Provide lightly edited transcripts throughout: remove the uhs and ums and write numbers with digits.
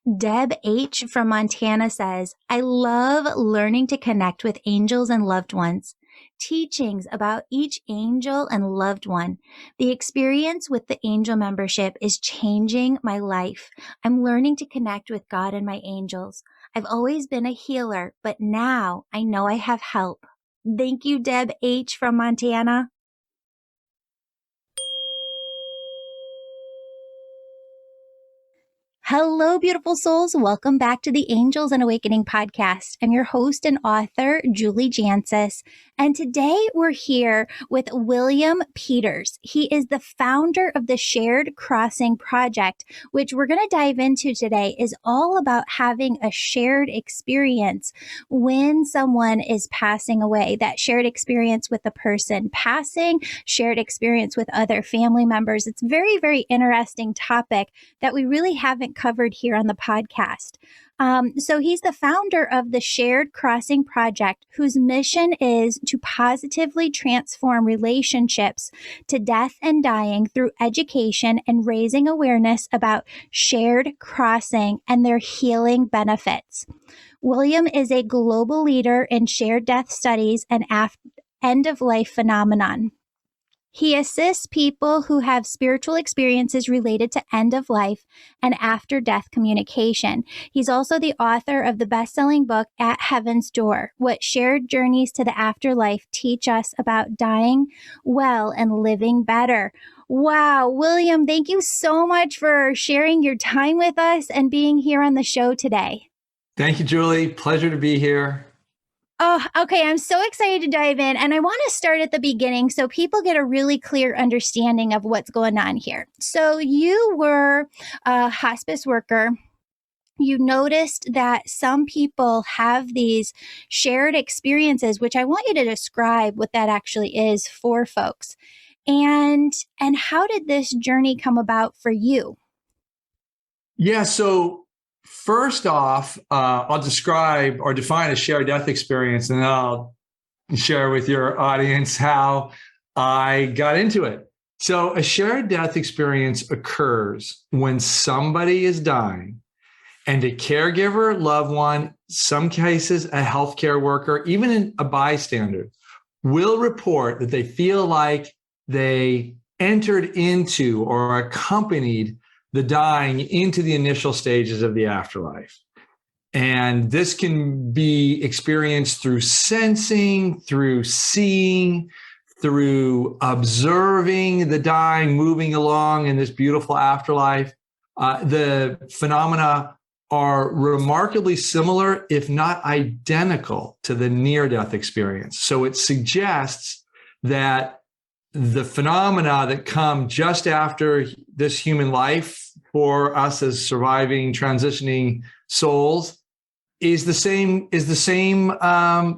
Deb H. from Montana says, I love learning to connect with angels and loved ones. Teachings about each angel and loved one. The experience with the angel membership is changing my life. I'm learning to connect with God and my angels. I've always been a healer, but now I know I have help. Thank you, Deb H. from Montana. Hello, beautiful souls. Welcome back to the Angels and Awakening podcast. I'm your host and author, Julie Jancius. And today we're here with William Peters. He is the founder of the Shared Crossing Project, which we're going to dive into today is all about having a shared experience when someone is passing away, that shared experience with the person passing, shared experience with other family members. It's a very, very interesting topic that we really haven't covered here on the podcast. So he's the founder of the Shared Crossing Project, whose mission is to positively transform relationships to death and dying through education and raising awareness about shared crossing and their healing benefits. William is a global leader in shared death studies and end-of-life phenomenon. He assists people who have spiritual experiences related to end of life and after-death communication. He's also the author of the best-selling book, At Heaven's Door, What Shared Journeys to the Afterlife Teach Us About Dying Well and Living Better. Wow, William, thank you so much for sharing your time with us and being here on the show today. Thank you, Julie. Pleasure to be here. Oh, okay. I'm so excited to dive in. And I want to start at the beginning so people get a really clear understanding of what's going on here. So you were a hospice worker. You noticed that some people have these shared experiences, which I want you to describe what that actually is for folks. And how did this journey come about for you? Yeah, so first off, I'll describe or define a shared death experience, and then I'll share with your audience how I got into it. So a shared death experience occurs when somebody is dying and a caregiver, loved one, some cases a healthcare worker, even a bystander, will report that they feel like they entered into or accompanied the dying into the initial stages of the afterlife. And this can be experienced through sensing, through seeing, through observing the dying moving along in this beautiful afterlife. The phenomena are remarkably similar, if not identical, to the near-death experience. So it suggests that the phenomena that come just after this human life for us as surviving, transitioning souls is the same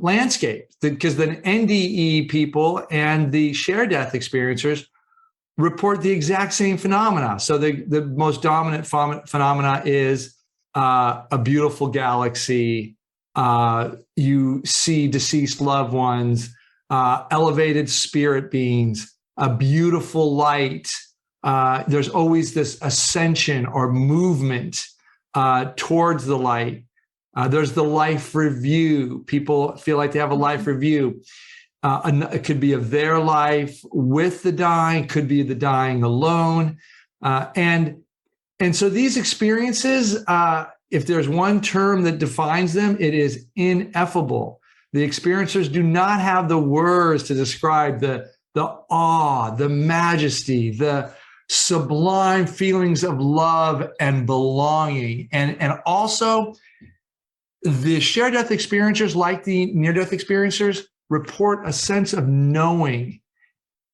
landscape, because the NDE people and the shared death experiencers report the exact same phenomena. So the most dominant phenomena is a beautiful galaxy. You see deceased loved ones, elevated spirit beings, a beautiful light. There's always this ascension or movement towards the light. There's the life review. People feel like they have a life review. It could be of their life with the dying, could be the dying alone. And so these experiences, if there's one term that defines them, it is ineffable. The experiencers do not have the words to describe the awe, the majesty, the sublime feelings of love and belonging. And also, the shared death experiencers, like the near-death experiencers, report a sense of knowing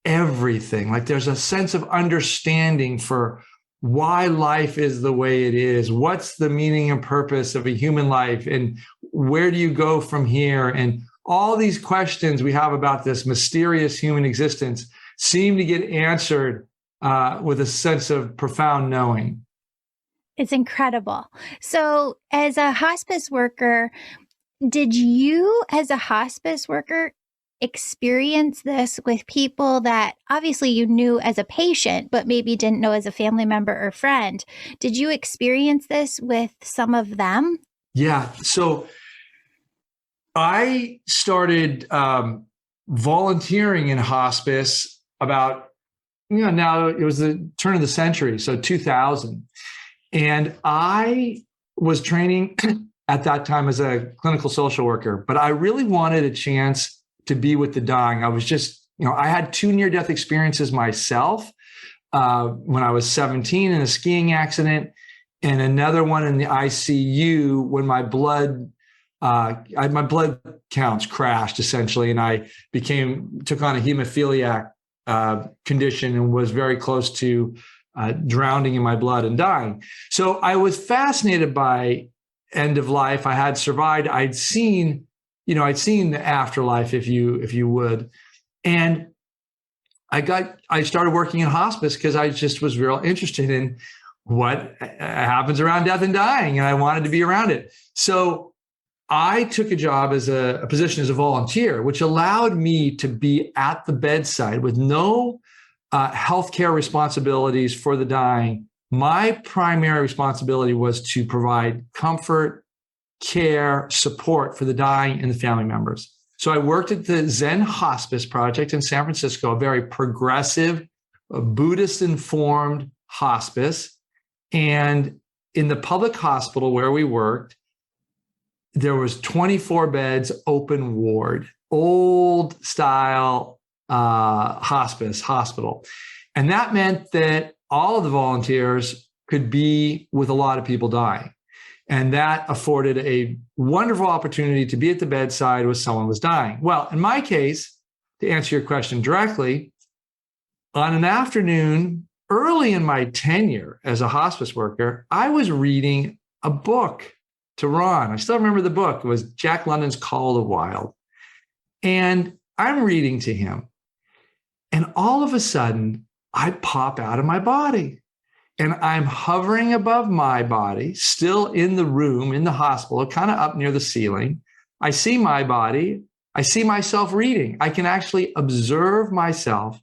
everything. Like there's a sense of understanding for why life is the way it is. What's the meaning and purpose of a human life? And where do you go from here? And all these questions we have about this mysterious human existence seem to get answered with a sense of profound knowing. It's incredible. So as a hospice worker, did you, as a hospice worker, experience this with people that obviously you knew as a patient, but maybe didn't know as a family member or friend? Did you experience this with some of them? Yeah. So I started volunteering in hospice about, now it was the turn of the century, so 2000. And I was training at that time as a clinical social worker, but I really wanted a chance to be with the dying. I was just, I had 2 near-death experiences myself when I was 17 in a skiing accident, and another one in the ICU when my blood counts crashed essentially, and I took on a hemophiliac condition and was very close to drowning in my blood and dying. So I was fascinated by end of life. I had survived. I'd seen the afterlife, if you would, and I started working in hospice because I just was real interested in what happens around death and dying, and I wanted to be around it. So I took a job as a position as a volunteer, which allowed me to be at the bedside with no healthcare responsibilities for the dying. My primary responsibility was to provide comfort, care, support for the dying and the family members. So I worked at the Zen Hospice Project in San Francisco, a very progressive, Buddhist-informed hospice. And in the public hospital where we worked, there was 24 beds, open ward, old style hospital. And that meant that all of the volunteers could be with a lot of people dying. And that afforded a wonderful opportunity to be at the bedside when someone was dying. Well, in my case, to answer your question directly, on an afternoon early in my tenure as a hospice worker, I was reading a book to Ron. I still remember the book. It was Jack London's Call of the Wild. And I'm reading to him. And all of a sudden, I pop out of my body. And I'm hovering above my body, still in the room, in the hospital, kind of up near the ceiling. I see my body. I see myself reading. I can actually observe myself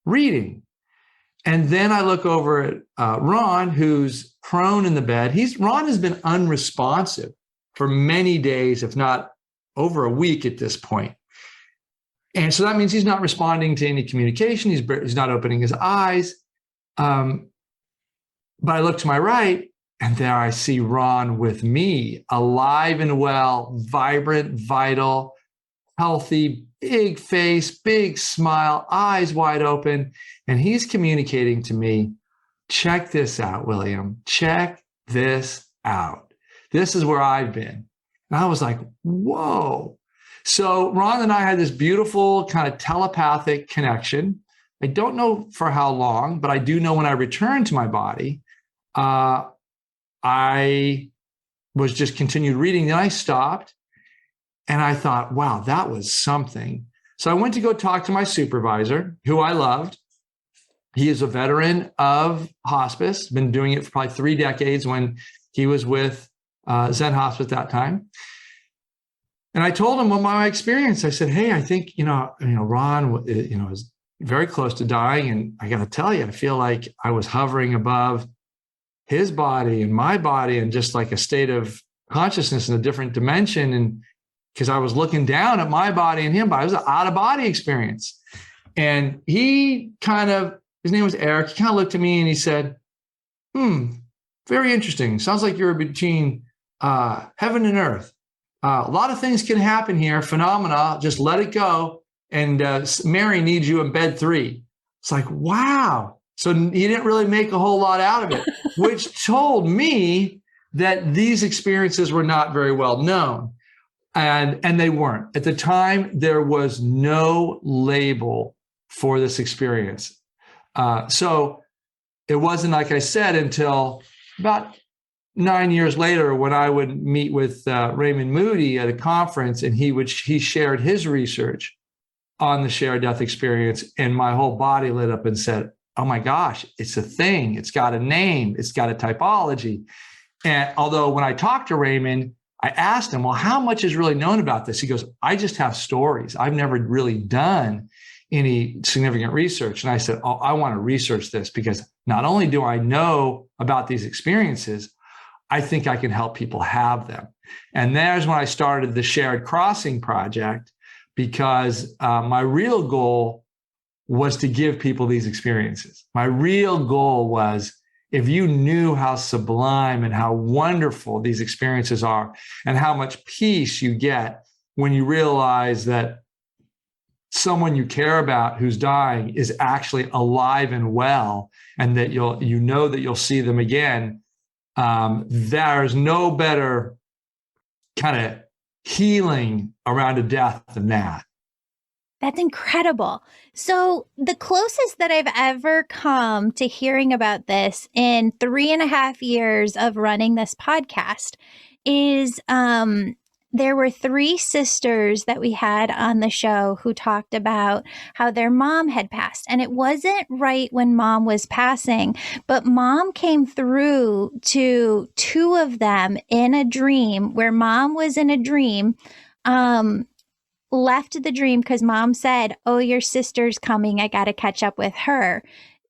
reading. And then I look over at Ron, who's prone in the bed. Ron has been unresponsive for many days, if not over a week at this point. And so that means he's not responding to any communication. He's not opening his eyes. But I look to my right, and there I see Ron with me, alive and well, vibrant, vital, healthy, big face, big smile, eyes wide open. And he's communicating to me, check this out, William. Check this out. This is where I've been. And I was like, whoa. So Ron and I had this beautiful kind of telepathic connection. I don't know for how long, but I do know when I returned to my body, I was just continued reading. Then I stopped and I thought, wow, that was something. So I went to go talk to my supervisor, who I loved. He is a veteran of hospice, been doing it for probably 3 decades when he was with Zen Hospice at that time. And I told him what my experience. I said, hey, I think, Ron, is very close to dying. And I got to tell you, I feel like I was hovering above his body and my body and just like a state of consciousness in a different dimension. And because I was looking down at my body and him, but it was an out of body experience. And his name was Eric. He kind of looked at me and he said, very interesting. Sounds like you're between heaven and earth. A lot of things can happen here, phenomena, just let it go. And Mary needs you in bed 3. It's like, wow. So he didn't really make a whole lot out of it, which told me that these experiences were not very well known. And they weren't. At the time, there was no label for this experience. So it wasn't, like I said, until about 9 years later when I would meet with Raymond Moody at a conference, and he shared his research on the shared death experience, and my whole body lit up and said, oh my gosh, it's a thing. It's got a name. It's got a typology. And although when I talked to Raymond, I asked him, well, how much is really known about this? He goes, I just have stories. I've never really done any significant research. And I said, oh, I want to research this because not only do I know about these experiences, I think I can help people have them. And there's when I started the Shared Crossing Project, because my real goal was to give people these experiences. My real goal was, if you knew how sublime and how wonderful these experiences are and how much peace you get when you realize that someone you care about who's dying is actually alive and well, and that you know that you'll see them again, there's no better kind of healing around a death than that. That's incredible. So the closest that I've ever come to hearing about this in 3.5 years of running this podcast is there were 3 sisters that we had on the show who talked about how their mom had passed. And it wasn't right when mom was passing, but mom came through to 2 of them in a dream, where mom was in a dream, left the dream because mom said, oh, your sister's coming, I got to catch up with her.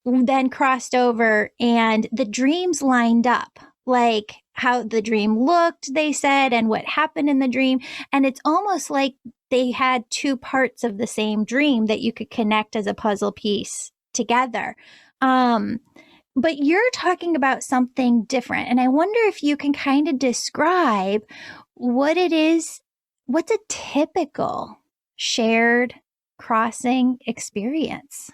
Then crossed over and the dreams lined up, like how the dream looked, they said, and what happened in the dream. And it's almost like they had 2 parts of the same dream that you could connect as a puzzle piece together. But you're talking about something different. And I wonder if you can kind of describe what it is. What's a typical shared crossing experience?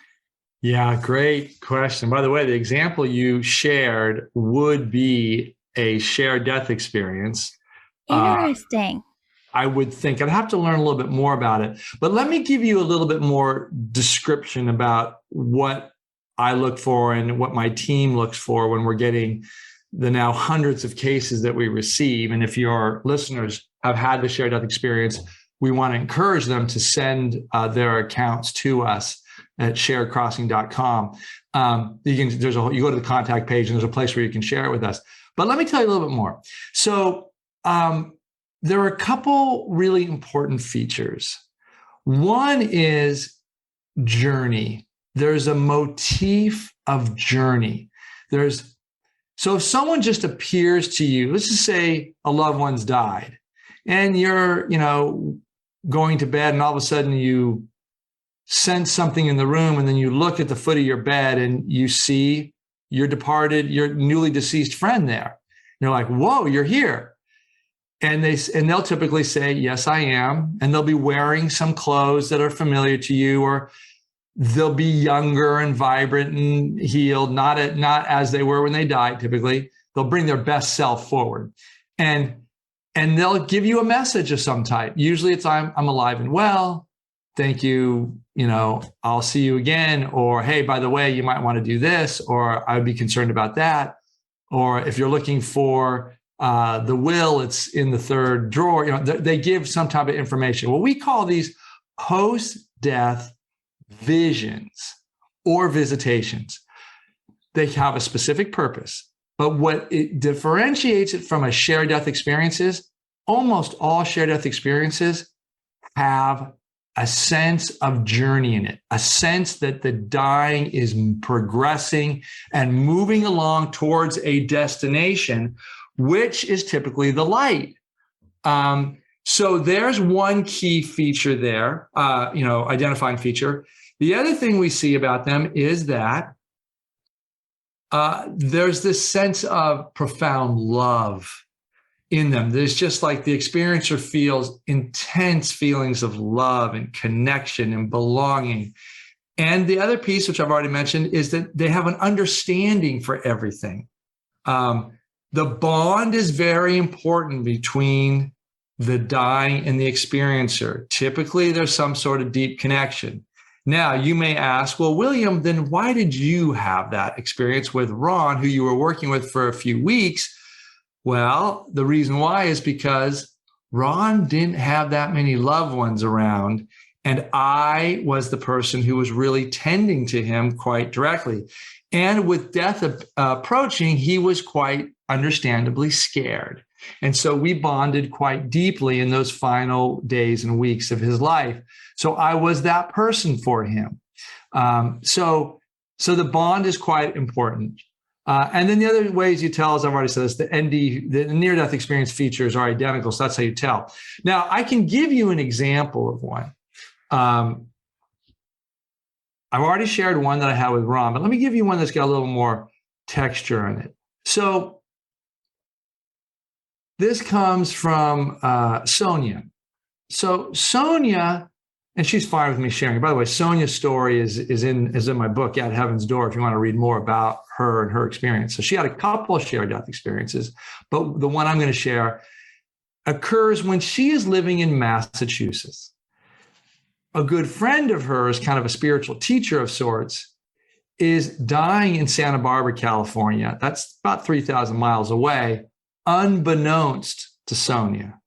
Yeah, great question. By the way, the example you shared would be a shared death experience. Interesting. I would think I'd have to learn a little bit more about it, but let me give you a little bit more description about what I look for and what my team looks for when we're getting the now hundreds of cases that we receive. And if your listeners have had the shared death experience, we want to encourage them to send their accounts to us at sharedcrossing.com. You go to the contact page and there's a place where you can share it with us. But let me tell you a little bit more. So there are a couple really important features. One is journey. There's a motif of journey. So if someone just appears to you, let's just say a loved one's died, and you're, going to bed, and all of a sudden you sense something in the room, and then you look at the foot of your bed and you see your newly deceased friend there. You're like, whoa, you're here. And they'll typically say, yes, I am. And they'll be wearing some clothes that are familiar to you, or they'll be younger and vibrant and healed, not as they were when they died. Typically, they'll bring their best self forward, and they'll give you a message of some type. Usually, it's I'm alive and well. Thank you. I'll see you again. Or hey, by the way, you might want to do this, or I would be concerned about that. Or if you're looking for the will, it's in the 3rd drawer. They give some type of information. Well, we call these post-death visions or visitations. They have a specific purpose, but what it differentiates it from a shared death experience is almost all shared death experiences have a sense of journey in it, a sense that the dying is progressing and moving along towards a destination, which is typically the light. So there's one key feature there, identifying feature. The other thing we see about them is that there's this sense of profound love in them. There's just like the experiencer feels intense feelings of love and connection and belonging. And the other piece, which I've already mentioned, is that they have an understanding for everything. The bond is very important between the dying and the experiencer. Typically, there's some sort of deep connection. Now, you may ask, well, William, then why did you have that experience with Ron, who you were working with for a few weeks? Well, the reason why is because Ron didn't have that many loved ones around, And I was the person who was really tending to him quite directly. And with death approaching, he was quite understandably scared. And so we bonded quite deeply in those final days and weeks of his life. So I was that person for him. So the bond is quite important. And then the other ways you tell, as I've already said, is the near-death experience features are identical. So that's how you tell. Now, I can give you an example of one. I've already shared one that I had with Ron, but let me give you one that's got a little more texture in it. So this comes from Sonia. So Sonia, and she's fine with me sharing. By the way, Sonia's story is in my book, At Heaven's Door, if you want to read more about her and her experience. So she had a couple of shared death experiences, but the one I'm going to share occurs when she is living in Massachusetts. A good friend of hers, kind of a spiritual teacher of sorts, is dying in Santa Barbara, California. That's about 3,000 miles away, unbeknownst to Sonia.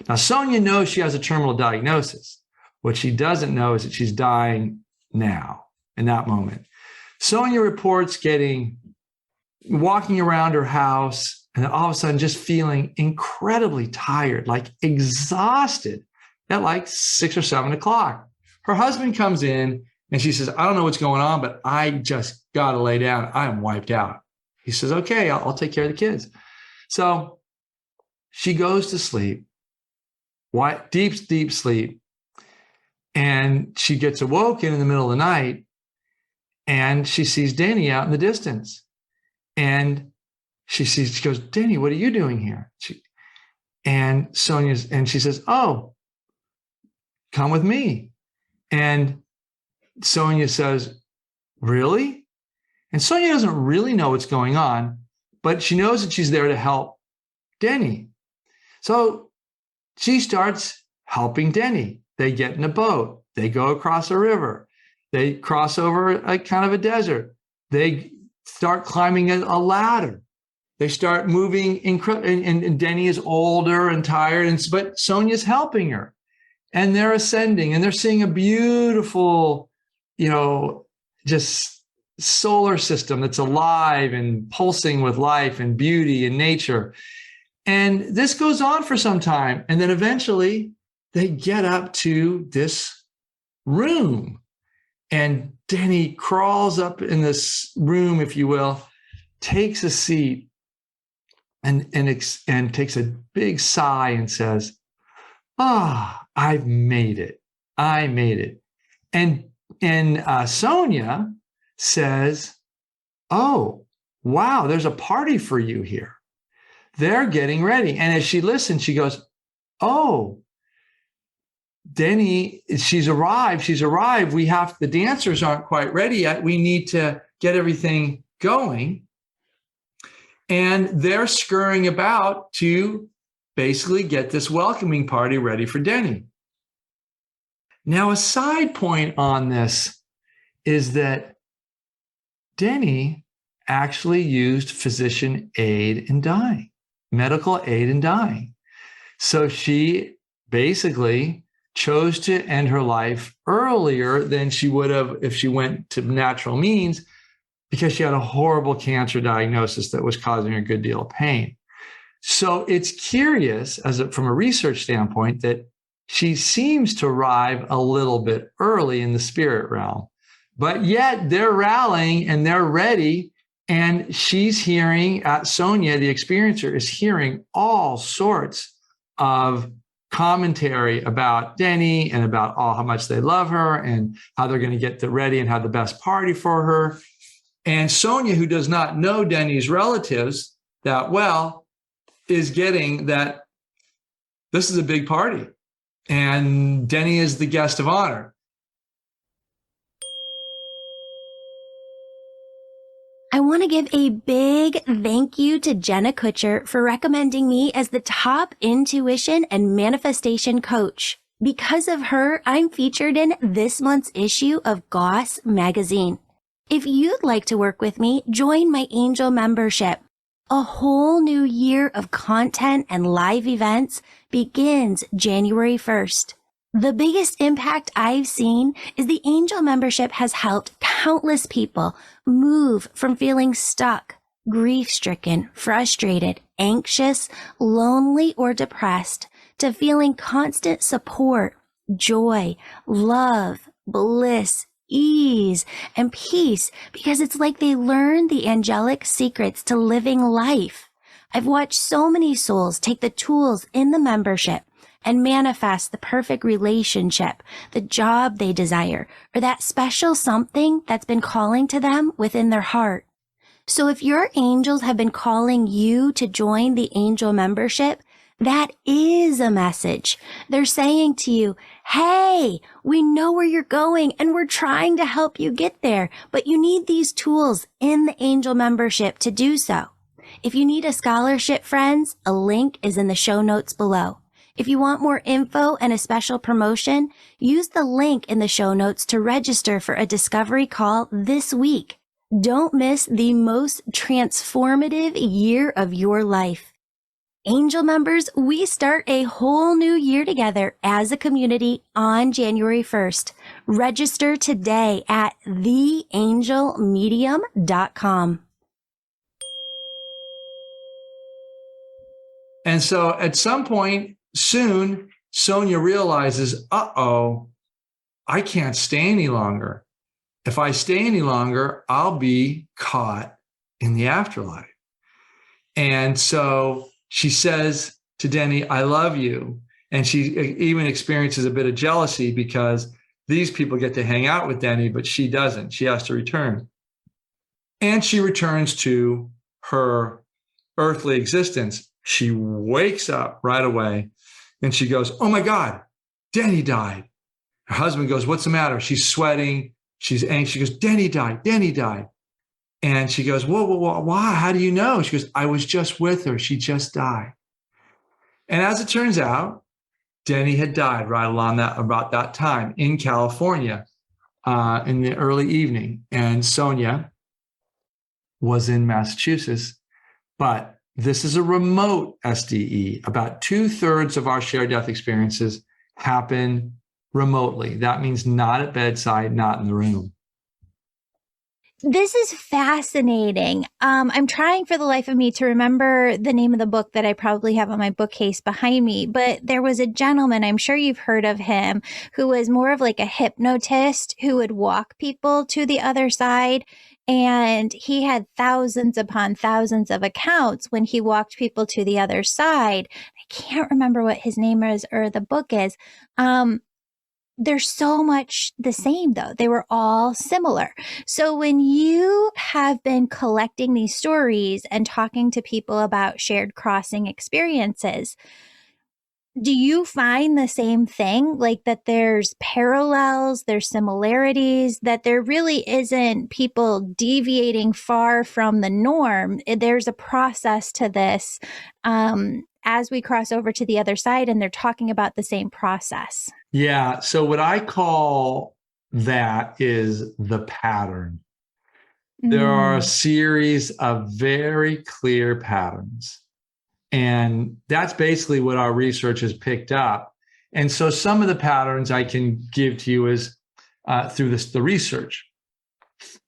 Now, Sonia knows she has a terminal diagnosis. What she doesn't know is that she's dying now, in that moment. Sonia reports walking around her house and all of a sudden just feeling incredibly tired, like exhausted at like 6 or 7 o'clock. Her husband comes in and she says, I don't know what's going on, but I just got to lay down. I'm wiped out. He says, okay, I'll take care of the kids. So she goes to sleep, deep, deep sleep. And she gets awoken in the middle of the night and she sees Denny out in the distance. And she goes, Denny, what are you doing here? And she says, oh, come with me. And Sonia says, really? And Sonia doesn't really know what's going on, but she knows that she's there to help Denny. So she starts helping Denny. They get in a boat. They go across a river. They cross over a kind of a desert. They start climbing a ladder. They start moving, and Denny is older and tired, but Sonia's helping her. And they're ascending, and they're seeing a beautiful, just solar system that's alive and pulsing with life and beauty and nature. And this goes on for some time. And then eventually they get up to this room. And Denny crawls up in this room, if you will, takes a seat and takes a big sigh and says, I've made it. I made it. And Sonia says, oh, wow, there's a party for you here. They're getting ready. And as she listens, she goes, oh, Denny, she's arrived. The dancers aren't quite ready yet. We need to get everything going. And they're scurrying about to basically get this welcoming party ready for Denny. Now, a side point on this is that Denny actually used physician aid in dying, medical aid in dying. So she basically chose to end her life earlier than she would have if she went to natural means, because she had a horrible cancer diagnosis that was causing her a good deal of pain. So it's curious, from a research standpoint, that she seems to arrive a little bit early in the spirit realm, but yet they're rallying and they're ready. And she's hearing, Sonia, the experiencer, is hearing all sorts of commentary about Denny and about how much they love her and how they're going to get ready and have the best party for her. And Sonia, who does not know Denny's relatives that well, is getting that this is a big party and Denny is the guest of honor. I want to give a big thank you to Jenna Kutcher for recommending me as the top intuition and manifestation coach. Because of her, I'm featured in this month's issue of Goss magazine. If you'd like to work with me, join my Angel membership. A whole new year of content and live events begins January 1st. The biggest impact I've seen is the angel membership has helped countless people move from feeling stuck, grief-stricken, frustrated, anxious, lonely, or depressed to feeling constant support, joy, love, bliss, ease, and peace because it's like they learn the angelic secrets to living life. I've watched so many souls take the tools in the membership and manifest the perfect relationship, the job they desire, or that special something that's been calling to them within their heart. So if your angels have been calling you to join the angel membership, that is a message. They're saying to you, hey, we know where you're going and we're trying to help you get there, but you need these tools in the angel membership to do so. If you need a scholarship, friends, a link is in the show notes below. If you want more info and a special promotion, use the link in the show notes to register for a discovery call this week. Don't miss the most transformative year of your life. Angel members, we start a whole new year together as a community on January 1st. Register today at theangelmedium.com. And so at some point soon, Sonia realizes, uh-oh, I can't stay any longer. If I stay any longer, I'll be caught in the afterlife. And so she says to Denny, I love you. And she even experiences a bit of jealousy because these people get to hang out with Denny, but she doesn't. She has to return. And she returns to her earthly existence. She wakes up right away and she goes, oh my God, Denny died. Her husband goes, what's the matter? She's sweating. She's anxious. She goes, Denny died. Denny died. And she goes, whoa, why? How do you know? She goes, I was just with her. She just died. And as it turns out, Denny had died right about that time in California in the early evening. And Sonia was in Massachusetts, but this is a remote SDE. About 2/3 of our shared death experiences happen remotely. That means not at bedside, not in the room. This is fascinating. I'm trying for the life of me to remember the name of the book that I probably have on my bookcase behind me, but there was a gentleman, I'm sure you've heard of him, who was more of like a hypnotist who would walk people to the other side. And he had thousands upon thousands of accounts when he walked people to the other side. I can't remember what his name is or the book is. They're so much the same, though. They were all similar. So when you have been collecting these stories and talking to people about shared crossing experiences, do you find the same thing, like that there's parallels, there's similarities, that there really isn't people deviating far from the norm? There's a process to this as we cross over to the other side, and they're talking about the same process. Yeah. So what I call that is the pattern. There are a series of very clear patterns. And that's basically what our research has picked up. And so some of the patterns I can give to you is through the research.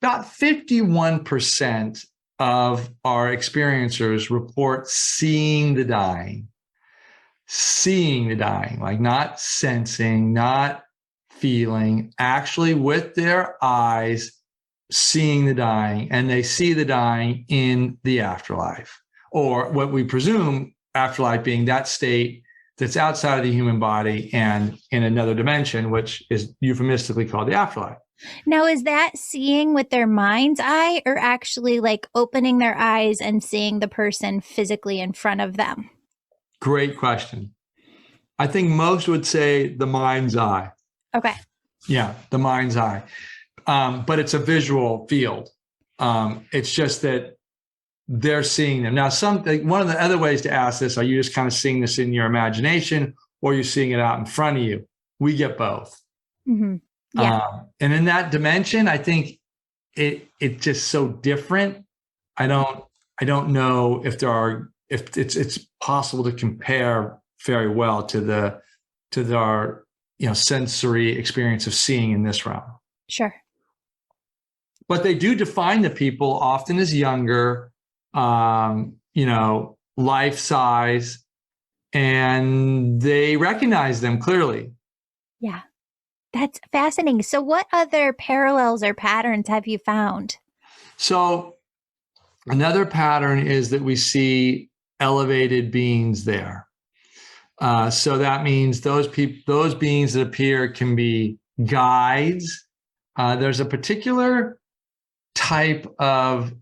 About 51% of our experiencers report seeing the dying, like not sensing, not feeling, actually with their eyes, seeing the dying, and they see the dying in the afterlife. Or what we presume afterlife being that state that's outside of the human body and in another dimension, which is euphemistically called the afterlife. Now, is that seeing with their mind's eye or actually like opening their eyes and seeing the person physically in front of them? Great question. I think most would say the mind's eye. Okay. Yeah, the mind's eye. But it's a visual field. It's just that they're seeing them. Now, one of the other ways to ask this, are you just kind of seeing this in your imagination or you're seeing it out in front of you? We get both. Mm-hmm. Yeah. And in that dimension, I think it's just so different. I don't know if it's possible to compare very well to our sensory experience of seeing in this realm. Sure. But they do define the people often as younger, life size, and they recognize them clearly. Yeah. That's fascinating. So what other parallels or patterns have you found? So another pattern is that we see elevated beings there. So that means those beings that appear can be guides. There's a particular type of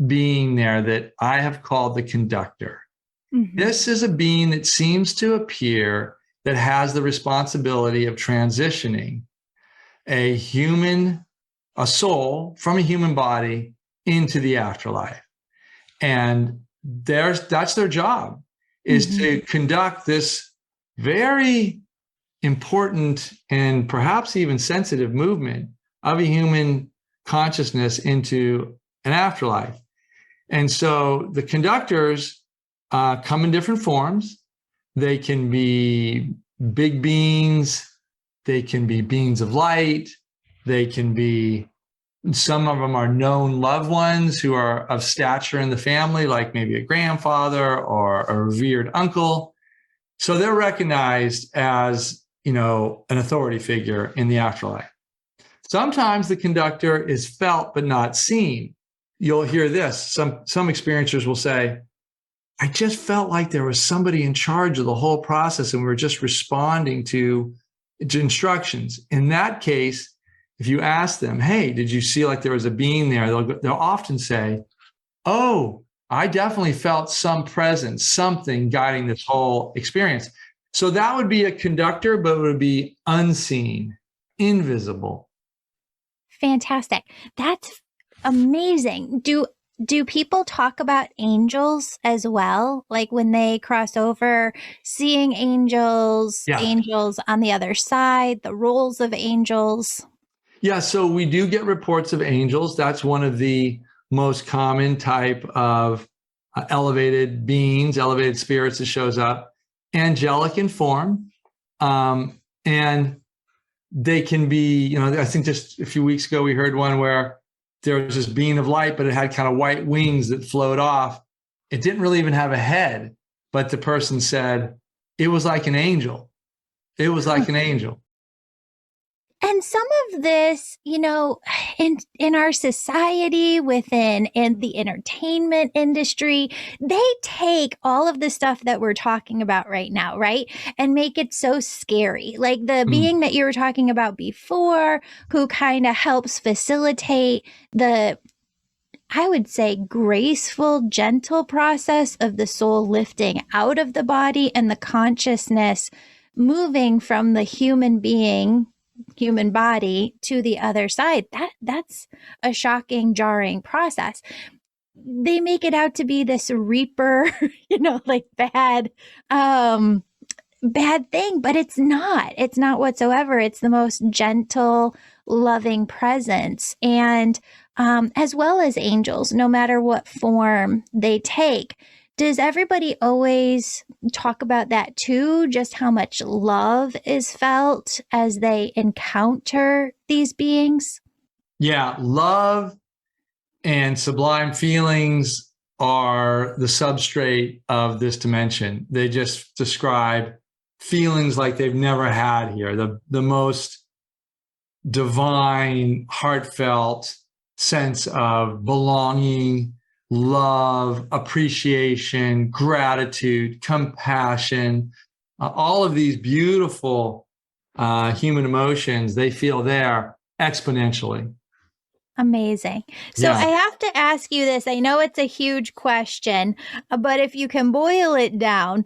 being there that I have called the conductor. Mm-hmm. This is a being that seems to appear that has the responsibility of transitioning a soul from a human body into the afterlife. And that's their job, is mm-hmm. to conduct this very important and perhaps even sensitive movement of a human consciousness into an afterlife. And so the conductors come in different forms. They can be big beings. They can be beings of light. They can be, some of them are known loved ones who are of stature in the family, like maybe a grandfather or a revered uncle. So they're recognized as, an authority figure in the afterlife. Sometimes the conductor is felt but not seen. You'll hear this. Some experiencers will say, I just felt like there was somebody in charge of the whole process and we were just responding to instructions. In that case, if you ask them, hey, did you see like there was a being there? They'll often say, oh, I definitely felt some presence, something guiding this whole experience. So that would be a conductor, but it would be unseen, invisible. Fantastic. That's amazing. Do people talk about angels as well? Like when they cross over, seeing angels, yeah. Angels on the other side, the roles of angels? Yeah, so we do get reports of angels. That's one of the most common type of elevated beings, elevated spirits that shows up, angelic in form. And they can be, I think just a few weeks ago, we heard one where there was this being of light, but it had kind of white wings that flowed off. It didn't really even have a head, but the person said, it was like an angel. It was like an angel. And some of this, in our society, in the entertainment industry, they take all of the stuff that we're talking about right now, right? And make it so scary. Like the being that you were talking about before, who kind of helps facilitate I would say, graceful, gentle process of the soul lifting out of the body and the consciousness moving from the human body to the other side. That's a shocking, jarring process. They make it out to be this reaper, like bad thing, but it's not. It's not whatsoever. It's the most gentle, loving presence. And as well as angels, no matter what form they take. Does everybody always talk about that too? Just how much love is felt as they encounter these beings? Yeah, love and sublime feelings are the substrate of this dimension. They just describe feelings like they've never had here. The most divine, heartfelt sense of belonging, love, appreciation, gratitude, compassion, all of these beautiful human emotions, they feel there exponentially. Amazing. So yeah. I have to ask you this. I know it's a huge question, but if you can boil it down,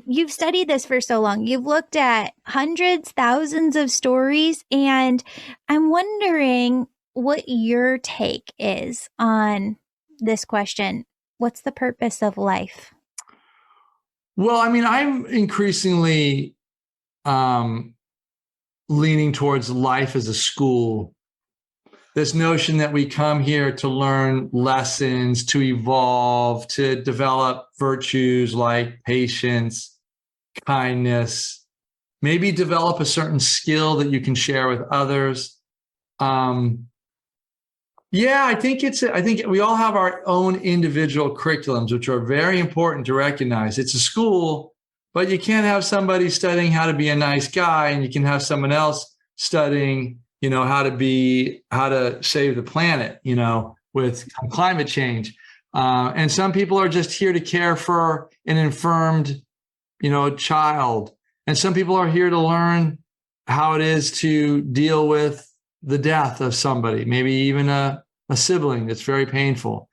you've studied this for so long. You've looked at hundreds, thousands of stories, and I'm wondering what your take is on this question. What's the purpose of life? Well, I'm increasingly leaning towards life as a school. This notion that we come here to learn lessons, to evolve, to develop virtues like patience, kindness, maybe develop a certain skill that you can share with others. Yeah, I think we all have our own individual curriculums, which are very important to recognize. It's a school, but you can't have somebody studying how to be a nice guy, and you can have someone else studying, how to save the planet, with climate change. And some people are just here to care for an infirmed, child. And some people are here to learn how it is to deal with the death of somebody, maybe even a sibling that's very painful.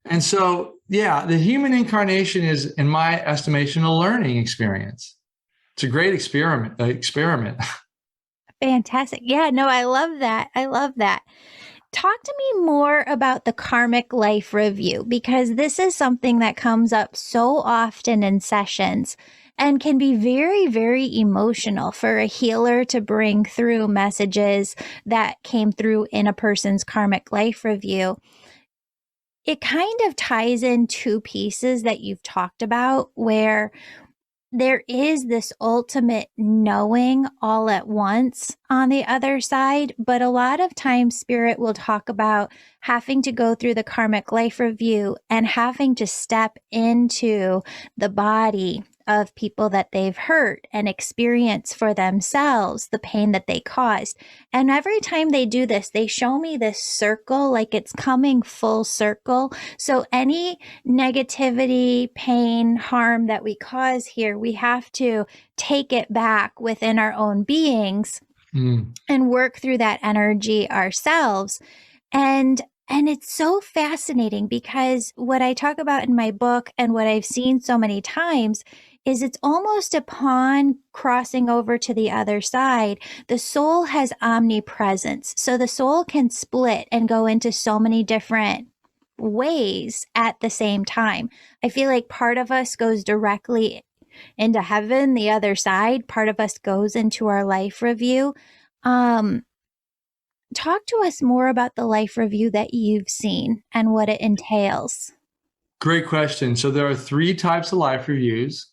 And so, yeah, the human incarnation is, in my estimation, a learning experience. It's a great experiment. Fantastic. Yeah, no, I love that. I love that. Talk to me more about the karmic life review, because this is something that comes up so often in sessions and can be very, very emotional for a healer to bring through messages that came through in a person's karmic life review. It kind of ties in two pieces that you've talked about, where there is this ultimate knowing all at once on the other side, but a lot of times Spirit will talk about having to go through the karmic life review and having to step into the body of people that they've hurt and experience for themselves the pain that they caused. And every time they do this, they show me this circle, like it's coming full circle. So any negativity, pain, harm that we cause here, we have to take it back within our own beings and work through that energy ourselves. And it's so fascinating, because what I talk about in my book and what I've seen so many times is it's almost upon crossing over to the other side, the soul has omnipresence. So the soul can split and go into so many different ways at the same time. I feel like part of us goes directly into heaven, the other side, part of us goes into our life review. Talk to us more about the life review that you've seen and what it entails. Great question. So there are 3 types of life reviews.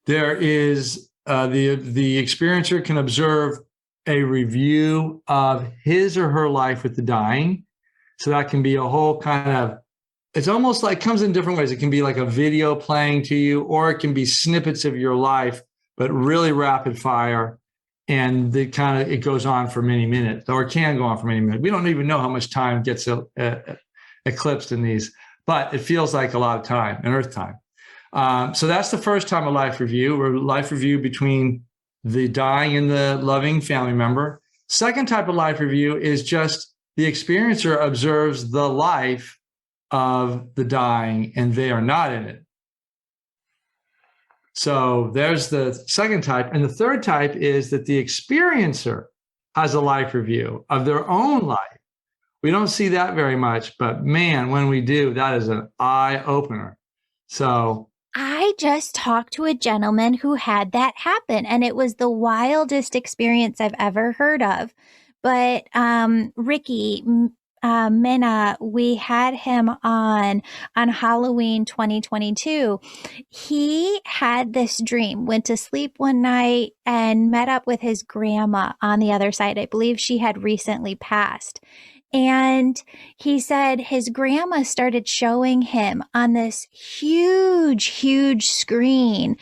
There is the experiencer can observe a review of his or her life with the dying. So that can be a whole kind of, it's almost like, comes in different ways. It can be like a video playing to you, or it can be snippets of your life, but really rapid fire. And it goes on for many minutes, or it can go on for many minutes. We don't even know how much time gets eclipsed in these, but it feels like a lot of time, an earth time. So that's the first time a life review, or life review between the dying and the loving family member. Second type of life review is just the experiencer observes the life of the dying and they are not in it. So there's the second type. And the third type is that the experiencer has a life review of their own life. We don't see that very much, but man, when we do, that is an eye opener. So I just talked to a gentleman who had that happen, and it was the wildest experience I've ever heard of. But Ricky Minna, we had him on Halloween 2022. He had this dream, went to sleep one night and met up with his grandma on the other side. I believe she had recently passed. And he said his grandma started showing him on this huge, huge screen,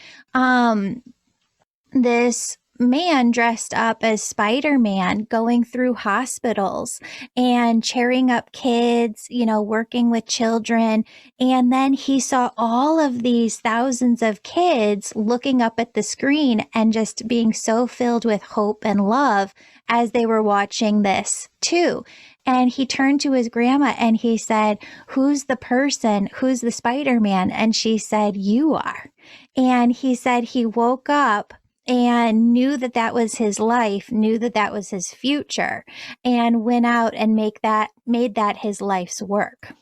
this man dressed up as Spider-Man going through hospitals and cheering up kids, working with children. And then he saw all of these thousands of kids looking up at the screen and just being so filled with hope and love as they were watching this too. And he turned to his grandma and he said, "Who's the person? Who's the Spider-Man?" And she said, "You are." And he said he woke up and knew that that was his life, knew that that was his future, and went out and made that his life's work.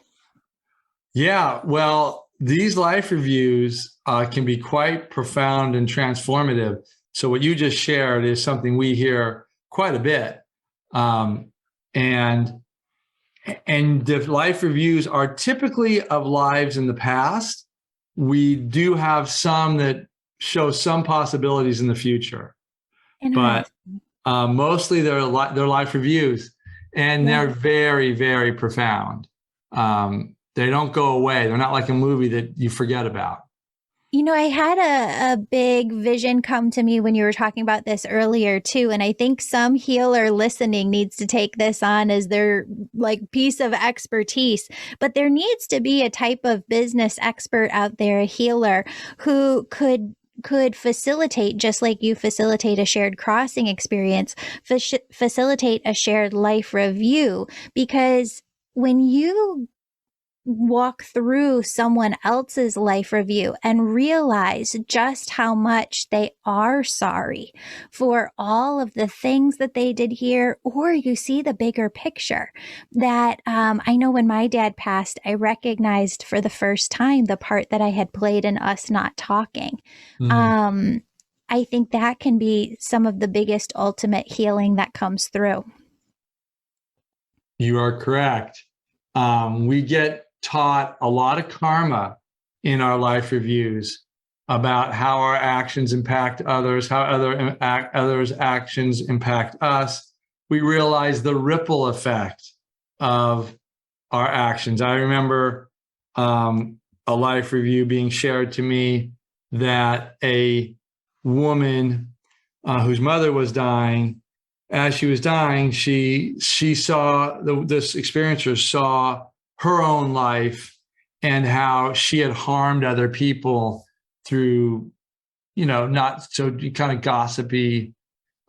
Yeah, well, these life reviews can be quite profound and transformative. So what you just shared is something we hear quite a bit. And the life reviews are typically of lives in the past. We do have some that show some possibilities in the future. but Interesting. mostly they're life reviews, and Yeah. they're very, very profound. They don't go away. They're not like a movie that you forget about. You know, I had a big vision come to me when you were talking about this earlier too. And I think some healer listening needs to take this on as their like piece of expertise. But there needs to be a type of business expert out there, a healer who could facilitate, just like you facilitate a shared crossing experience, facilitate a shared life review. Because when you walk through someone else's life review and realize just how much they are sorry for all of the things that they did here, or you see the bigger picture. That I know when my dad passed, I recognized for the first time the part that I had played in us not talking. Mm. Um, I think that can be some of the biggest ultimate healing that comes through. You are correct. We get taught a lot of karma in our life reviews about how our actions impact others, how others' actions impact us. We realize the ripple effect of our actions. I remember a life review being shared to me that a woman whose mother was dying, as she was dying, she saw this experiencer saw her own life and how she had harmed other people through, not so kind of gossipy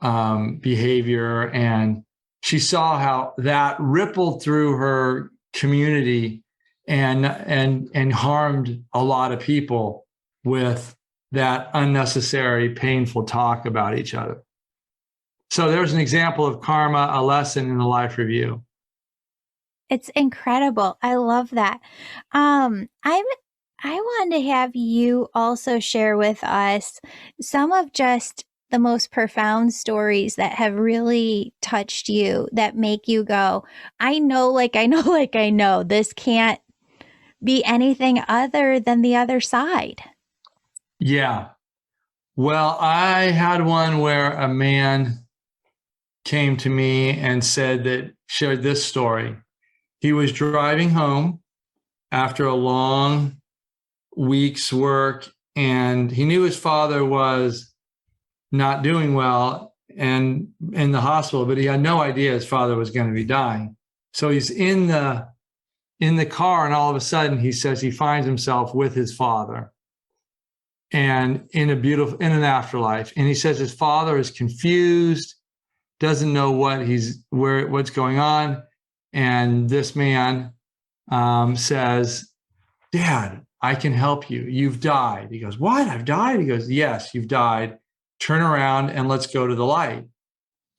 behavior, and she saw how that rippled through her community and harmed a lot of people with that unnecessary, painful talk about each other. So there's an example of karma, a lesson in the life review. It's incredible. I love that. I want to have you also share with us some of just the most profound stories that have really touched you, that make you go, I know, like I know, like I know this can't be anything other than the other side. Yeah. Well, I had one where a man came to me and shared this story. He was driving home after a long week's work, and he knew his father was not doing well and in the hospital, but he had no idea his father was going to be dying. So he's in the car, and all of a sudden he says he finds himself with his father and in an afterlife. And he says his father is confused, doesn't know what's going on. And this man says, Dad, I can help you. You've died. He goes, what? I've died? He goes, yes, you've died. Turn around and let's go to the light.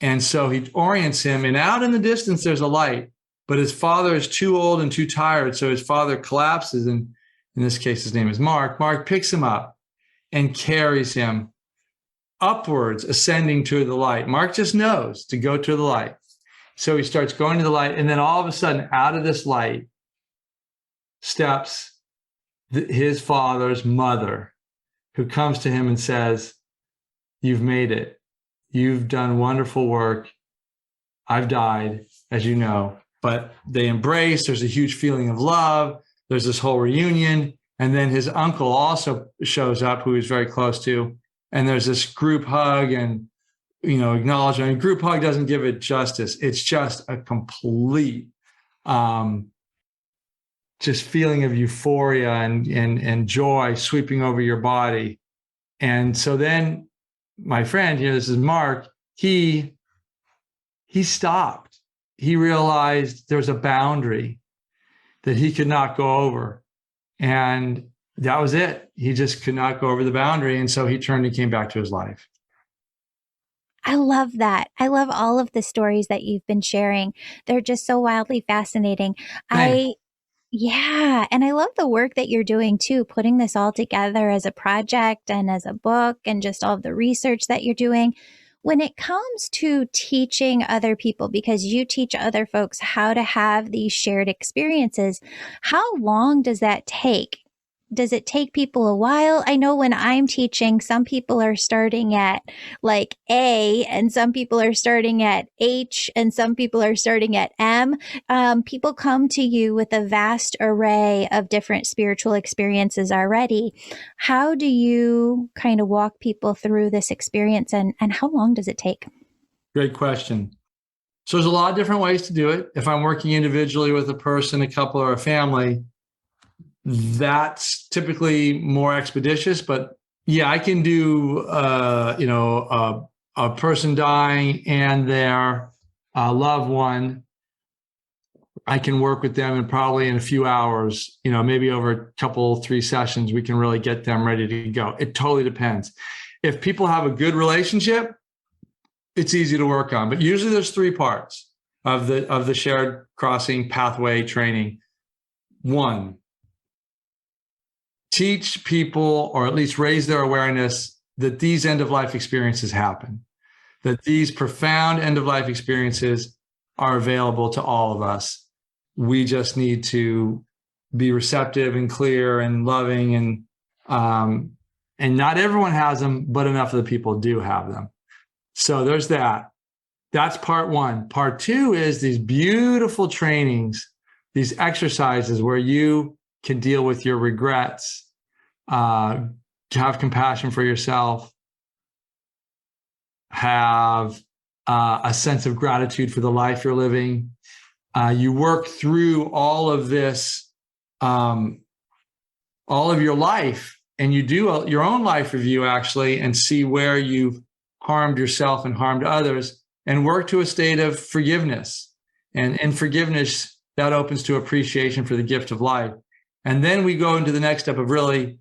And so he orients him, and out in the distance, there's a light, but his father is too old and too tired. So his father collapses. And in this case, his name is Mark. Mark picks him up and carries him upwards, ascending to the light. Mark just knows to go to the light. So he starts going to the light. And then all of a sudden, out of this light steps his father's mother, who comes to him and says, you've made it. You've done wonderful work. I've died, as you know. But they embrace. There's a huge feeling of love. There's this whole reunion. And then his uncle also shows up, who he's very close to. And there's this group hug and, acknowledgement. And group hug doesn't give it justice. It's just a complete just feeling of euphoria and joy sweeping over your body. And so then my friend here, this is Mark, he stopped. He realized there's a boundary that he could not go over. And that was it. He just could not go over the boundary. And so he turned and came back to his life. I love that. I love all of the stories that you've been sharing. They're just so wildly fascinating. Thanks. Yeah. And I love the work that you're doing too, putting this all together as a project and as a book and just all of the research that you're doing. When it comes to teaching other people, because you teach other folks how to have these shared experiences, how long does that take? does it take people a while? I know when I'm teaching, some people are starting at like A, and some people are starting at H, and some people are starting at M. People come to you with a vast array of different spiritual experiences already. How do you kind of walk people through this experience, and how long does it take? Great question. So there's a lot of different ways to do it. If I'm working individually with a person, a couple, or a family, that's typically more expeditious. But yeah, I can do, a person dying and their loved one. I can work with them, and probably in a few hours, maybe over a couple, 3 sessions, we can really get them ready to go. It totally depends. If people have a good relationship, it's easy to work on. But usually there's 3 parts of the shared crossing pathway training. 1, teach people, or at least raise their awareness, that these end-of-life experiences happen, that these profound end-of-life experiences are available to all of us. We just need to be receptive and clear and loving, and not everyone has them, but enough of the people do have them. So there's that. That's part 1. Part 2 is these beautiful trainings, these exercises where you can deal with your regrets, have compassion for yourself, have a sense of gratitude for the life you're living. You work through all of this, all of your life, and you do your own life review, actually, and see where you've harmed yourself and harmed others, and work to a state of forgiveness. And in forgiveness, that opens to appreciation for the gift of life. And then we go into the next step of really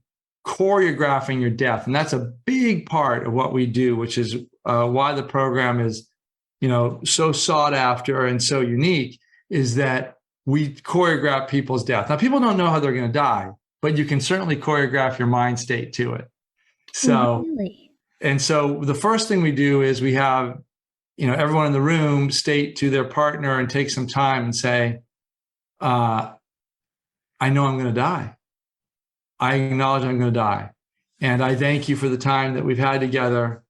choreographing your death. And that's a big part of what we do, which is why the program is, so sought after and so unique, is that we choreograph people's death. Now, people don't know how they're going to die, but you can certainly choreograph your mind state to it. So, really? And so the first thing we do is we have, everyone in the room state to their partner and take some time and say, I know I'm going to die. I acknowledge I'm going to die. And I thank you for the time that we've had together.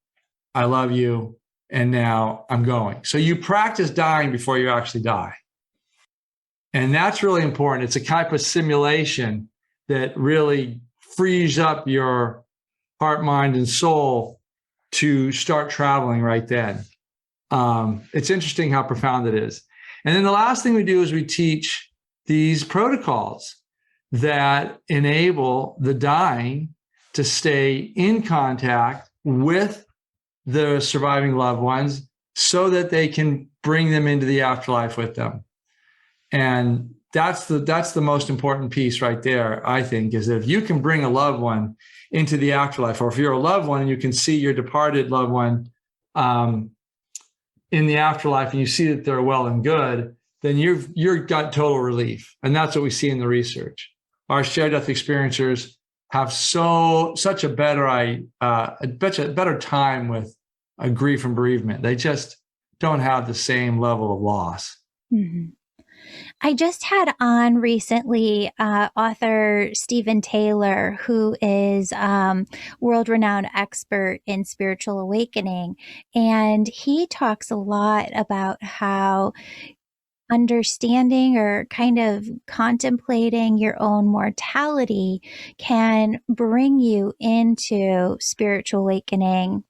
I love you. And now I'm going. So you practice dying before you actually die. And that's really important. It's a type of simulation that really frees up your heart, mind, and soul to start traveling right then. It's interesting how profound it is. And then the last thing we do is we teach these protocols that enable the dying to stay in contact with the surviving loved ones so that they can bring them into the afterlife with them. And that's the most important piece right there, I think, is that if you can bring a loved one into the afterlife, or if you're a loved one and you can see your departed loved one in the afterlife and you see that they're well and good, then you've got total relief. And that's what we see in the research. Our shared death experiencers have such a better time with grief and bereavement. They just don't have the same level of loss. Mm-hmm. I just had on recently author Stephen Taylor, who is world-renowned expert in spiritual awakening. And he talks a lot about how understanding or kind of contemplating your own mortality can bring you into spiritual awakening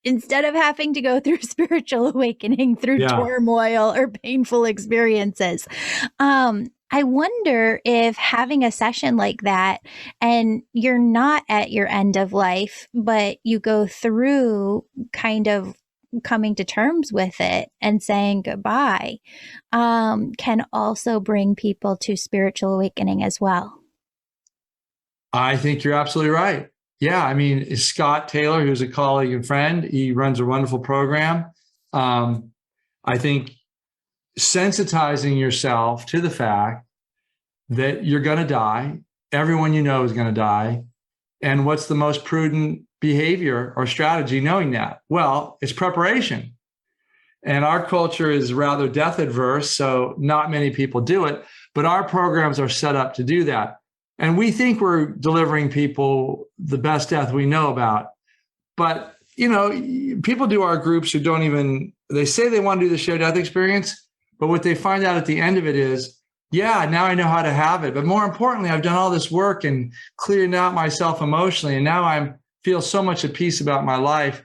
instead of having to go through spiritual awakening through turmoil or painful experiences. I wonder if having a session like that, and you're not at your end of life, but you go through kind of coming to terms with it and saying goodbye, can also bring people to spiritual awakening as well. I think you're absolutely right. Yeah, I mean, Scott Taylor, who's a colleague and friend, he runs a wonderful program. I think sensitizing yourself to the fact that you're going to die, everyone you know is going to die, and what's the most prudent behavior or strategy knowing that? Well, it's preparation. And our culture is rather death adverse, so not many people do it, but our programs are set up to do that. And we think we're delivering people the best death we know about. But, people do our groups who don't even, they say they want to do the shared death experience, but what they find out at the end of it is, yeah, now I know how to have it. But more importantly, I've done all this work and cleared out myself emotionally. And now I feel so much at peace about my life.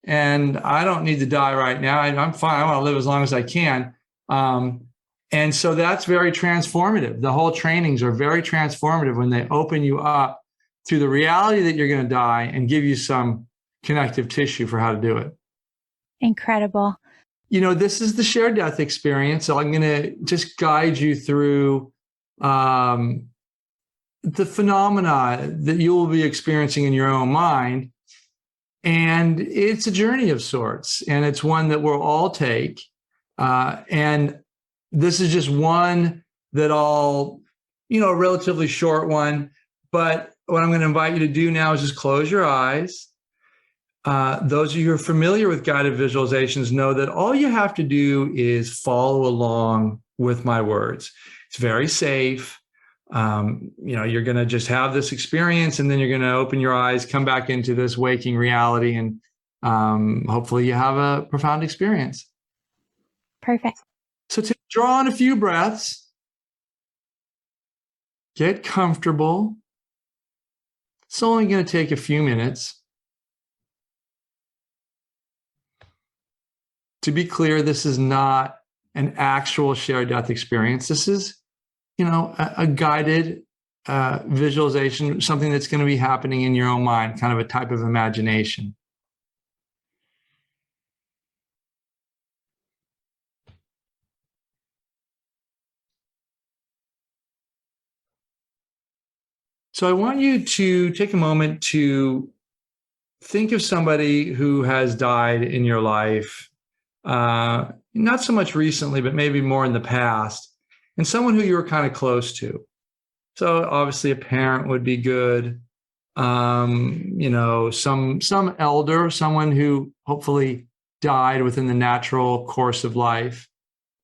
And I don't need to die right now. I'm fine. I want to live as long as I can. And so that's very transformative. The whole trainings are very transformative when they open you up to the reality that you're going to die and give you some connective tissue for how to do it. Incredible. This is the shared death experience. So I'm going to just guide you through the phenomena that you will be experiencing in your own mind. And it's a journey of sorts, and it's one that we'll all take. And this is just one that I'll, a relatively short one. But what I'm going to invite you to do now is just close your eyes. Those of you who are familiar with guided visualizations know that all you have to do is follow along with my words. It's very safe. You're going to just have this experience, and then you're going to open your eyes, come back into this waking reality, and hopefully you have a profound experience. Perfect. So draw on a few breaths. Get comfortable. It's only going to take a few minutes. To be clear, this is not an actual shared death experience. This is, a guided visualization, something that's going to be happening in your own mind, kind of a type of imagination. So I want you to take a moment to think of somebody who has died in your life, not so much recently, but maybe more in the past, and someone who you were kind of close to. So obviously a parent would be good. Some elder, someone who hopefully died within the natural course of life.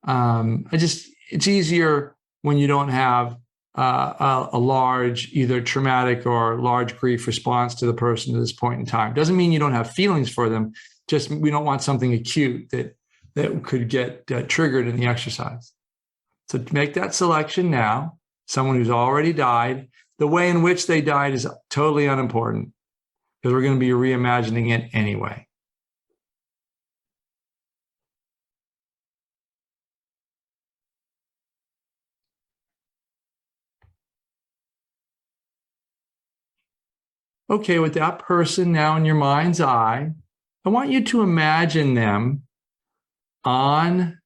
It's easier when you don't have a large, either traumatic or large grief response to the person at this point in time. Doesn't mean you don't have feelings for them. Just we don't want something acute that could get triggered in the exercise. So make that selection now. Someone who's already died. The way in which they died is totally unimportant because we're going to be reimagining it anyway. Okay, with that person now in your mind's eye, I want you to imagine them on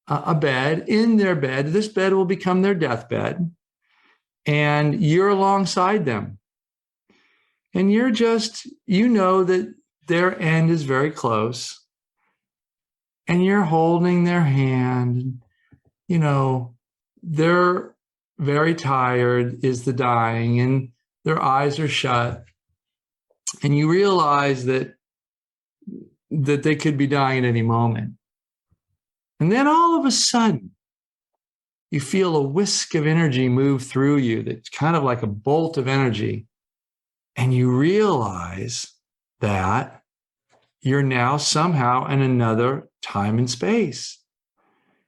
a bed, in their bed. This bed will become their deathbed. And you're alongside them. And you're just, that their end is very close. And you're holding their hand. They're very tired, is the dying, and their eyes are shut. And you realize that they could be dying at any moment. And then all of a sudden, you feel a whisk of energy move through you that's kind of like a bolt of energy. And you realize that you're now somehow in another time and space.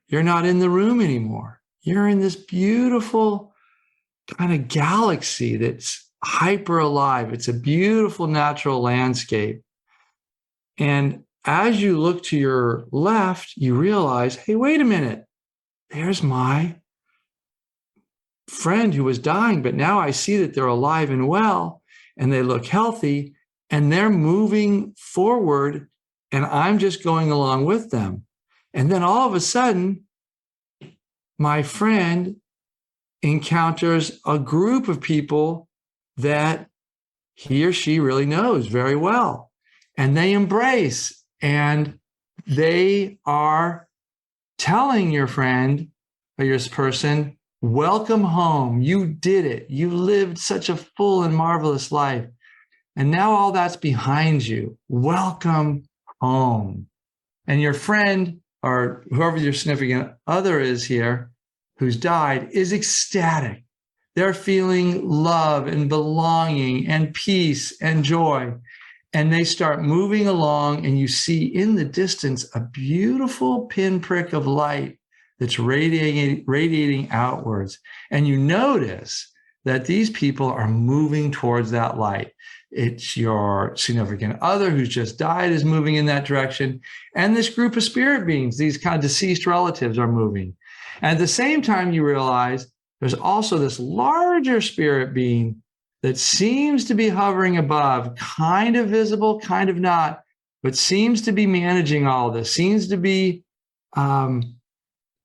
You're not in the room anymore. You're in this beautiful kind of galaxy that's hyper alive. It's a beautiful natural landscape. And as you look to your left, you realize, hey, wait a minute. There's my friend who was dying, but now I see that they're alive and well, and they look healthy, and they're moving forward, and I'm just going along with them. And then all of a sudden, my friend encounters a group of people that he or she really knows very well, and they embrace, and they are telling your friend or your person, welcome home. You did it. You lived such a full and marvelous life. And now all that's behind you. Welcome home. And your friend or whoever your significant other is here who's died is ecstatic. they're feeling love and belonging and peace and joy. And they start moving along, and you see in the distance a beautiful pinprick of light that's radiating outwards. And you notice that these people are moving towards that light. It's your significant other who's just died is moving in that direction. And this group of spirit beings, these kind of deceased relatives, are moving. And at the same time, you realize there's also this larger spirit being that seems to be hovering above, kind of visible, kind of not, but seems to be managing all this, seems to be, in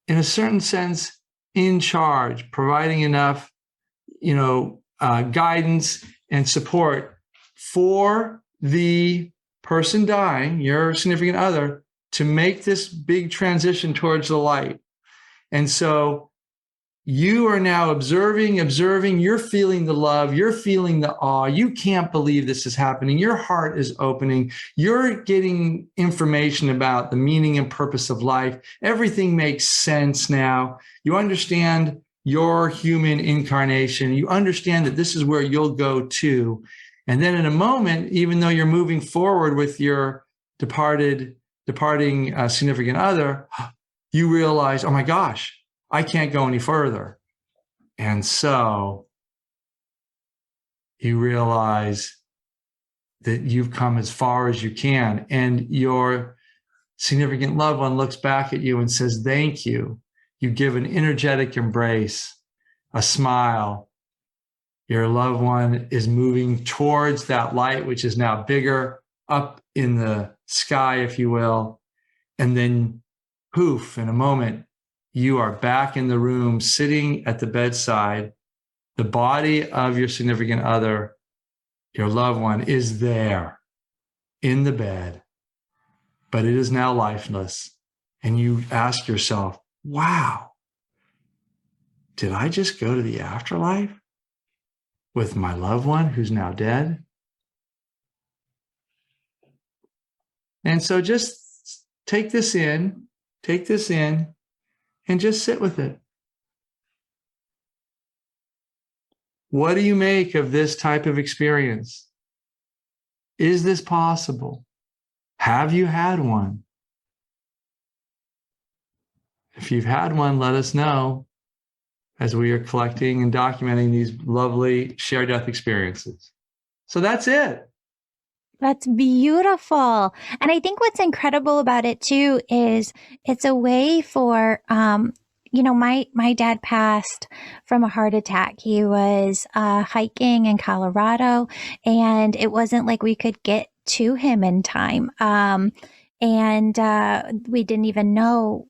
a certain sense, in charge, providing enough, guidance and support for the person dying, your significant other, to make this big transition towards the light. And so you are now observing, you're feeling the love, you're feeling the awe, you can't believe this is happening, your heart is opening, you're getting information about the meaning and purpose of life, everything makes sense now, you understand your human incarnation, you understand that this is where you'll go to. And then in a moment, even though you're moving forward with your departing significant other, you realize, oh my gosh, I can't go any further. And so you realize that you've come as far as you can. And your significant loved one looks back at you and says, thank you. You give an energetic embrace, a smile. Your loved one is moving towards that light, which is now bigger, up in the sky, if you will. And then poof, in a moment, you are back in the room, sitting at the bedside. The body of your significant other, your loved one, is there in the bed, but it is now lifeless. And you ask yourself, wow, did I just go to the afterlife with my loved one who's now dead? And so just take this in, and just sit with it. What do you make of this type of experience? Is this possible? Have you had one? If you've had one, let us know as we are collecting and documenting these lovely shared death experiences. So that's it. That's beautiful. And I think what's incredible about it too is it's a way for, my dad passed from a heart attack. He was hiking in Colorado, and it wasn't like we could get to him in time. And we didn't even know.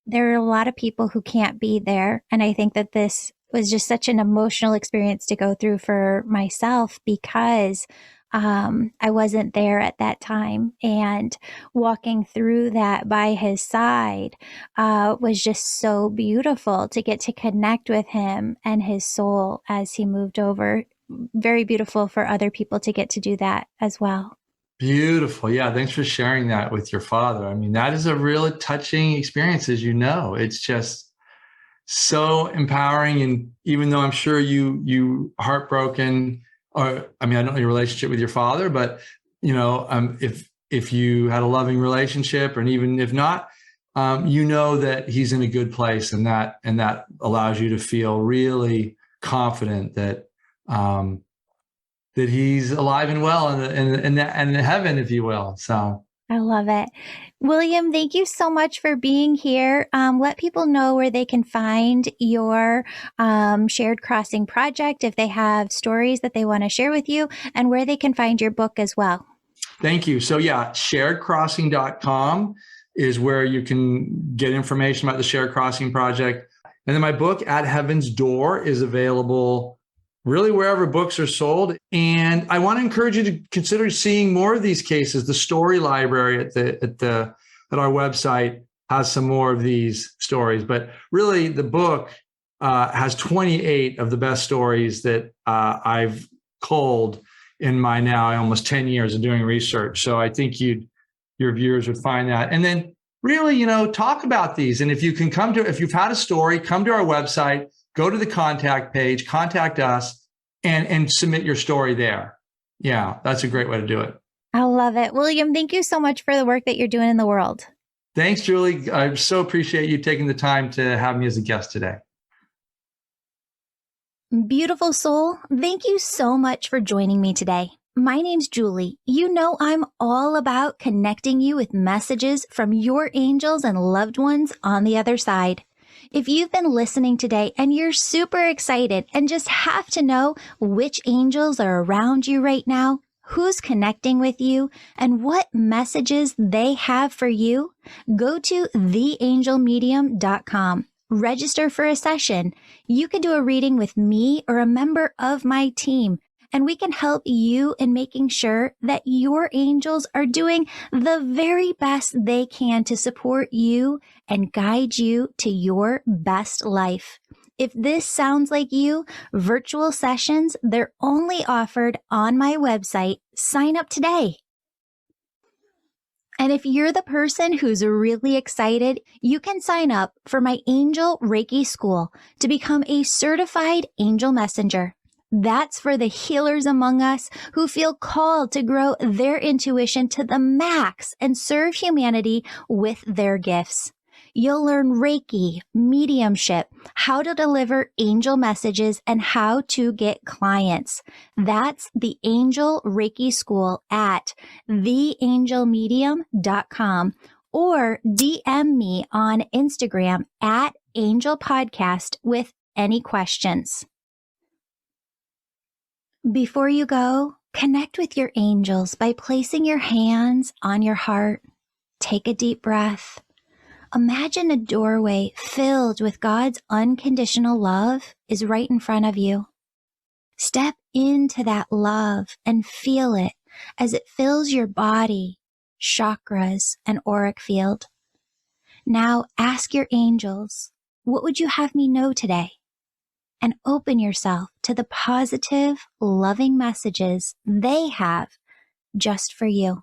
There are a lot of people who can't be there. And I think that this was just such an emotional experience to go through for myself, because I wasn't there at that time, and walking through that by his side was just so beautiful to get to connect with him and his soul as he moved over. Very beautiful for other people to get to do that as well. Beautiful. Yeah. Thanks for sharing that with your father. I mean, that is a really touching experience, as you know. It's just so empowering. And even though I'm sure you heartbroken, or, I mean, I don't know your relationship with your father, but, if you had a loving relationship, and even if not, you know that he's in a good place, and that allows you to feel really confident that, that he's alive and well in heaven, if you will. So I love it. William, thank you so much for being here. Let people know where they can find your Shared Crossing project, if they have stories that they want to share with you, and where they can find your book as well. Thank you. So sharedcrossing.com is where you can get information about the Shared Crossing project. And then my book, At Heaven's Door, is available really wherever books are sold. And I want to encourage you to consider seeing more of these cases. The story library at our website has some more of these stories. But really, the book has 28 of the best stories that I've culled in my now almost 10 years of doing research. So I think your viewers would find that. And then really, talk about these. And if you can if you've had a story, come to our website, go to the contact page, contact us, and submit your story there. Yeah, that's a great way to do it. I love it. William, thank you so much for the work that you're doing in the world. Thanks, Julie. I so appreciate you taking the time to have me as a guest today. Beautiful soul, thank you so much for joining me today. My name's Julie. You know I'm all about connecting you with messages from your angels and loved ones on the other side. If you've been listening today and you're super excited and just have to know which angels are around you right now, who's connecting with you, and what messages they have for you, go to theangelmedium.com. Register for a session. You can do a reading with me or a member of my team, and we can help you in making sure that your angels are doing the very best they can to support you and guide you to your best life. If this sounds like you, virtual sessions, they're only offered on my website. Sign up today. And if you're the person who's really excited, you can sign up for my Angel Reiki School to become a certified angel messenger. That's for the healers among us who feel called to grow their intuition to the max and serve humanity with their gifts. You'll learn Reiki, mediumship, how to deliver angel messages, and how to get clients. That's the Angel Reiki School at theangelmedium.com, or DM me on Instagram at Angel Podcast with any questions. Before you go, connect with your angels by placing your hands on your heart. Take a deep breath. Imagine a doorway filled with God's unconditional love is right in front of you. Step into that love and feel it as it fills your body, chakras, and auric field. Now ask your angels, what would you have me know today? And open yourself to the positive, loving messages they have just for you.